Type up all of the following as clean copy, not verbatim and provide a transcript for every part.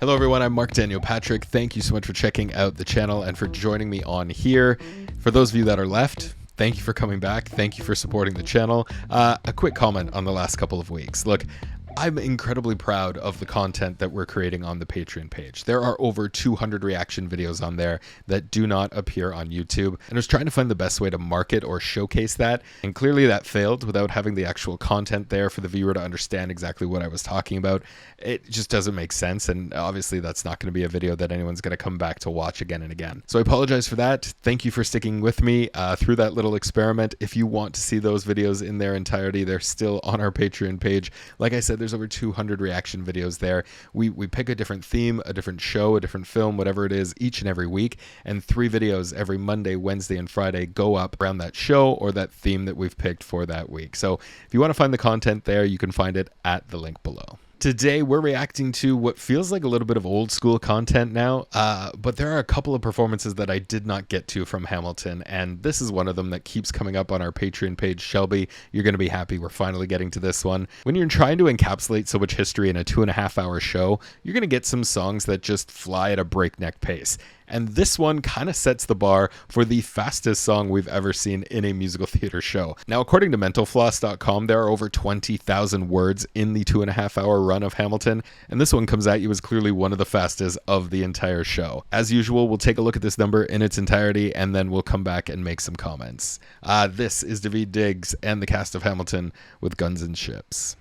Hello everyone, I'm Mark Daniel Patrick. Thank you so much for checking out the channel and for joining me on here. For those of you that are left, thank you for coming back. Thank you for supporting the channel. A quick comment on the last couple of weeks. Look, I'm incredibly proud of the content that we're creating on the Patreon page. There are over 200 reaction videos on there that do not appear on YouTube, and I was trying to find the best way to market or showcase that, and clearly that failed without having the actual content there for the viewer to understand exactly what I was talking about. It just doesn't make sense, and obviously that's not going to be a video that anyone's going to come back to watch again and again. So I apologize for that. Thank you for sticking with me through that little experiment. If you want to see those videos in their entirety, they're still on our Patreon page. Like I said, there's over 200 reaction videos there. We pick a different theme, a different show, a different film, whatever it is, each and every week, and 3 videos every Monday, Wednesday, and Friday go up around that show or that theme that we've picked for that week. So if you want to find the content there, you can find it at the link below. Today, we're reacting to what feels like a little bit of old school content now, but there are a couple of performances that I did not get to from Hamilton, and this is one of them that keeps coming up on our Patreon page. Shelby, you're going to be happy we're finally getting to this one. When you're trying to encapsulate so much history in a 2.5-hour show, you're going to get some songs that just fly at a breakneck pace. And this one kind of sets the bar for the fastest song we've ever seen in a musical theater show. Now, according to mentalfloss.com, there are over 20,000 words in the 2.5-hour run of Hamilton, and this one comes at you as clearly one of the fastest of the entire show. As usual, we'll take a look at this number in its entirety, and then we'll come back and make some comments. This is Daveed Diggs and the cast of Hamilton with Guns and Ships.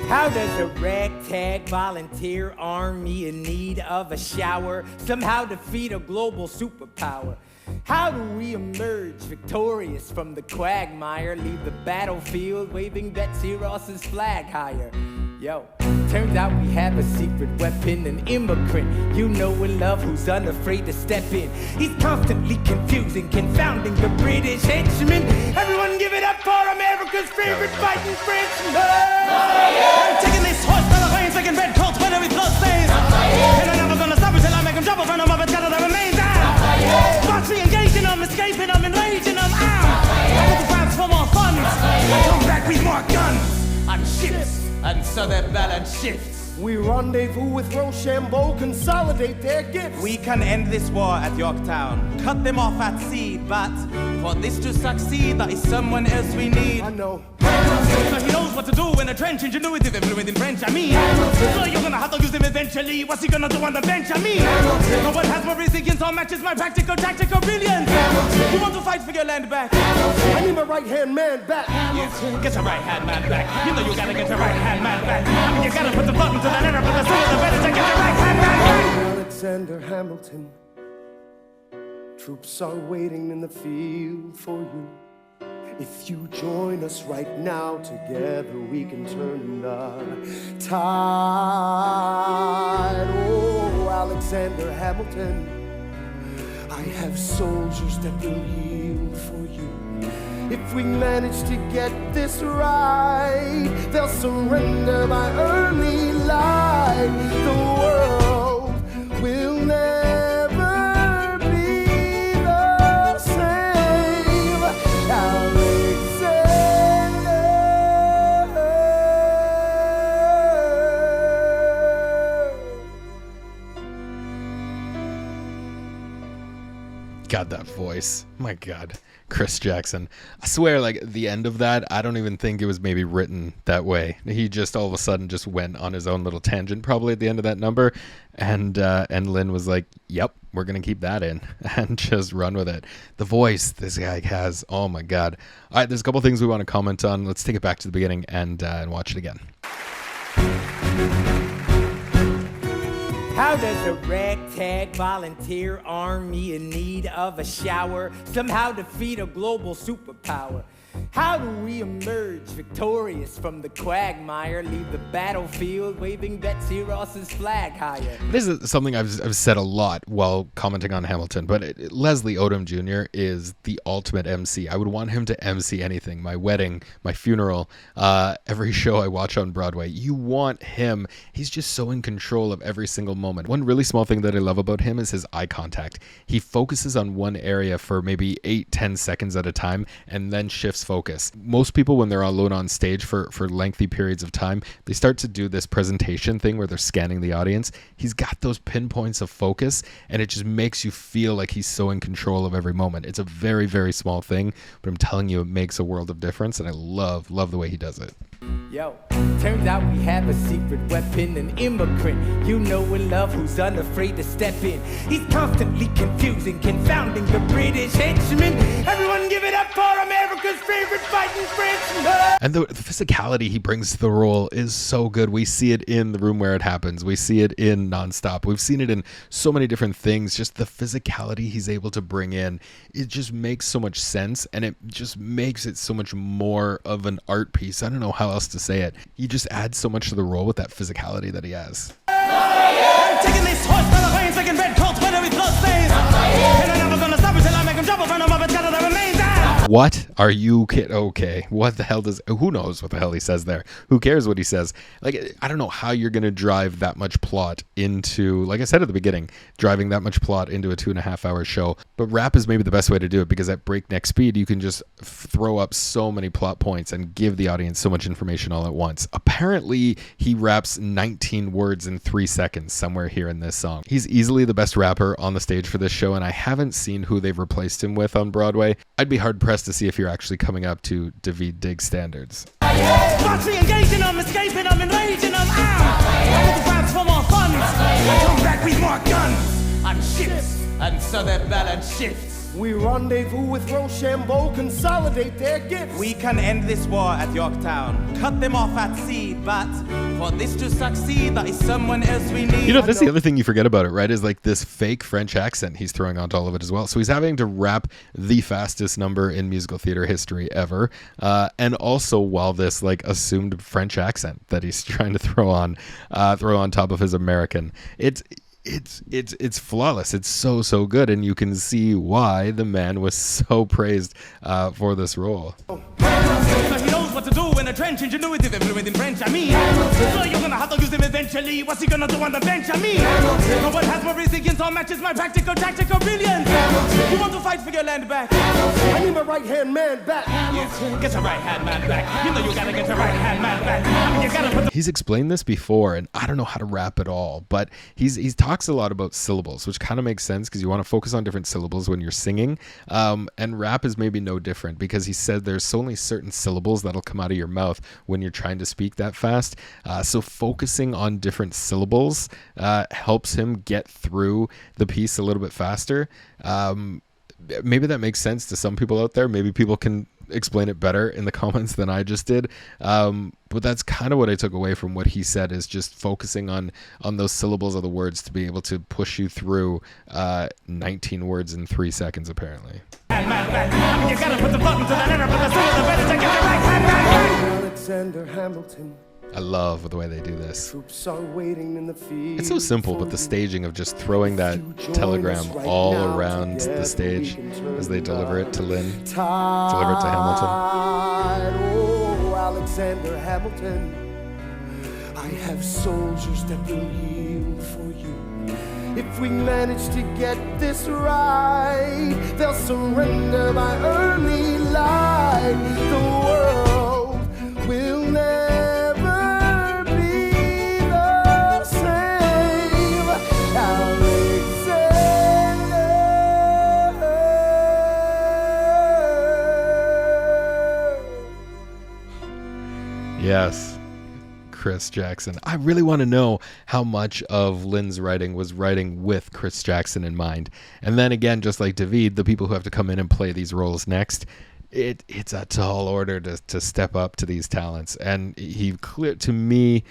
How does a ragtag volunteer army in need of a shower somehow defeat a global superpower? How do we emerge victorious from the quagmire, leave the battlefield waving Betsy Ross's flag higher? Yo, turns out we have a secret weapon, an immigrant you know and love who's unafraid to step in. He's constantly confusing, confounding the British henchmen. Everyone give it up for America's favorite fighting Frenchman. I'm taking this horse by the veins, making red coats, whether he blood stains. And I'm never gonna stop until I make him jump from him up and scatter the remains out. Watch me engaging them, escaping them, enraging them out. I put the crowds for more funds. I come back with more guns on ships. And so their balance shifts. We rendezvous with Rochambeau, consolidate their gifts. We can end this war at Yorktown, cut them off at sea, but for this to succeed, there is someone else we need. I know. So he knows what to do in a trench, ingenuity, fluent in French, I mean. So you're gonna have to use him eventually. What's he gonna do on the bench, I mean? No one has more resilience or matches my practical, tactical brilliance. You want to fight for your land back? I need my right-hand man back. Yes, get your right-hand man back. You know you gotta get your right-hand man back. I mean, you gotta put the button to the letter, but the sooner the better to get your right-hand man back. Alexander Hamilton, troops are waiting in the field for you. If you join us right now, together we can turn the tide. Oh, Alexander Hamilton, I have soldiers that will yield for you. If we manage to get this right, they'll surrender by early light. The world will never be the same. Alexander. God, that voice. My God. Chris Jackson. I swear, like, the end of that, I don't even think it was maybe written that way. He just all of a sudden just went on his own little tangent probably at the end of that number, and Lynn was like, yep, we're gonna keep that in and just run with it. The voice this guy has, oh my God. All right, there's a couple things we want to comment on. Let's take it back to the beginning and watch it again. How does a ragtag volunteer army in need of a shower somehow defeat a global superpower? How do we emerge victorious from the quagmire, leave the battlefield waving Betsy Ross's flag higher? This is something I've said a lot while commenting on Hamilton, but Leslie Odom Jr. is the ultimate MC. I would want him to MC anything, my wedding, my funeral, every show I watch on Broadway. You want him. He's just so in control of every single moment. One really small thing that I love about him is his eye contact. He focuses on one area for maybe 8-10 seconds at a time and then shifts focus. Most people, when they're alone on stage for lengthy periods of time, they start to do this presentation thing where they're scanning the audience. He's got those pinpoints of focus, and it just makes you feel like he's so in control of every moment. It's a very, very small thing, but I'm telling you, it makes a world of difference, and I love the way he does it. Yo, turns out we have a secret weapon, an immigrant you know and love who's unafraid to step in. He's constantly confusing, confounding the British henchmen. Everyone give it up for America's favorite fighting Frenchman. And the physicality he brings to the role is so good. We see it in The Room Where It Happens. We see it in Nonstop. We've seen it in so many different things. Just the physicality he's able to bring in, it just makes so much sense, and it just makes it so much more of an art piece. I don't know how else to say it. He just adds so much to the role with that physicality that he has. Taking this horse by the veins, making red coats when we blood stains. And I'm never gonna stop until I make him jump from the moment that remains. What are you kid? Okay, what the hell does? Who knows what the hell he says there? Who cares what he says? Like, I don't know how you're gonna drive that much plot into, like I said at the beginning, driving that much plot into a 2.5-hour show. But rap is maybe the best way to do it, because at breakneck speed, you can just throw up so many plot points and give the audience so much information all at once. Apparently, he raps 19 words in 3 seconds somewhere here in this song. He's easily the best rapper on the stage for this show, and I haven't seen who they've replaced him with on Broadway. I'd be hard pressed to see if you're actually coming up to Daveed Diggs standards. Watch me engaging them, escaping them, enraging them. I get the crowds for more funds. I come back with more guns and ships, and so their balance shifts. We rendezvous with Rochambeau, consolidate their gifts. We can end this war at Yorktown, cut them off at seed, but for this to succeed, there is someone else we need. You know, that's the other thing you forget about it, right? Is like this fake French accent he's throwing onto all of it as well. So he's having to rap the fastest number in musical theater history ever, and also while this like assumed French accent that he's trying to throw on top of his American. It's flawless. It's so good, and you can see why the man was so praised for this role. He knows what to do in a trench, ingenuity, fluent in French. I mean, so you're gonna have to use him eventually. What's he gonna do on the bench? I mean, no one has more resilience or matches my practical, tactical brilliance. You want to fight for your land back? I need my right-hand man back. Yes, get your right-hand man back. You know you gotta get your right-hand man back. I mean, you gotta put He's explained this before, and I don't know how to rap at all, but he talks a lot about syllables, which kind of makes sense because you want to focus on different syllables when you're singing, and rap is maybe no different, because he said there's only certain syllables that'll come out of your mouth when you're trying to speak that fast, so focusing on different syllables helps him get through the piece a little bit faster. Maybe that makes sense to some people out there. Maybe people can explain it better in the comments than I just did, but that's kind of what I took away from what he said, is just focusing on those syllables of the words to be able to push you through 19 words in 3 seconds apparently. you gotta put the button to the letter, but the sooner the better to get your right-hand man back. Alexander Hamilton. I love the way they do this. Troops are waiting in the field. It's so simple, but the staging of just throwing that telegram all around the stage as they deliver it to Lynn, deliver it to Hamilton. Oh, Alexander Hamilton, I have soldiers that will yield for you. If we manage to get this right, they'll surrender my early life. The world will never be the same. Alexander. Yes. Chris Jackson. I really want to know how much of Lynn's writing was writing with Chris Jackson in mind. And then again, just like Daveed, the people who have to come in and play these roles next, it's a tall order to step up to these talents. And he clear to me,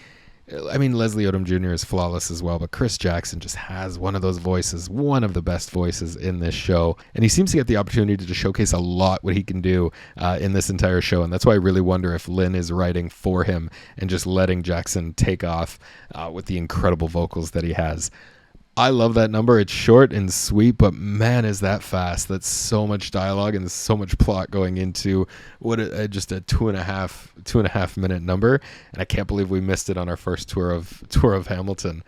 I mean, Leslie Odom Jr. is flawless as well, but Chris Jackson just has one of those voices, one of the best voices in this show. And he seems to get the opportunity to showcase a lot what he can do in this entire show. And that's why I really wonder if Lynn is writing for him and just letting Jackson take off with the incredible vocals that he has. I love that number. It's short and sweet, but man, is that fast. That's so much dialogue and so much plot going into just a two and a half minute number. And I can't believe we missed it on our first tour of Hamilton.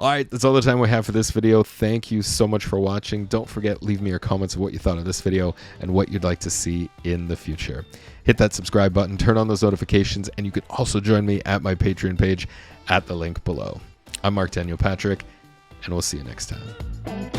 All right, that's all the time we have for this video. Thank you so much for watching. Don't forget, leave me your comments of what you thought of this video and what you'd like to see in the future. Hit that subscribe button, turn on those notifications, and you can also join me at my Patreon page at the link below. I'm Marc Daniel Patrick, and we'll see you next time.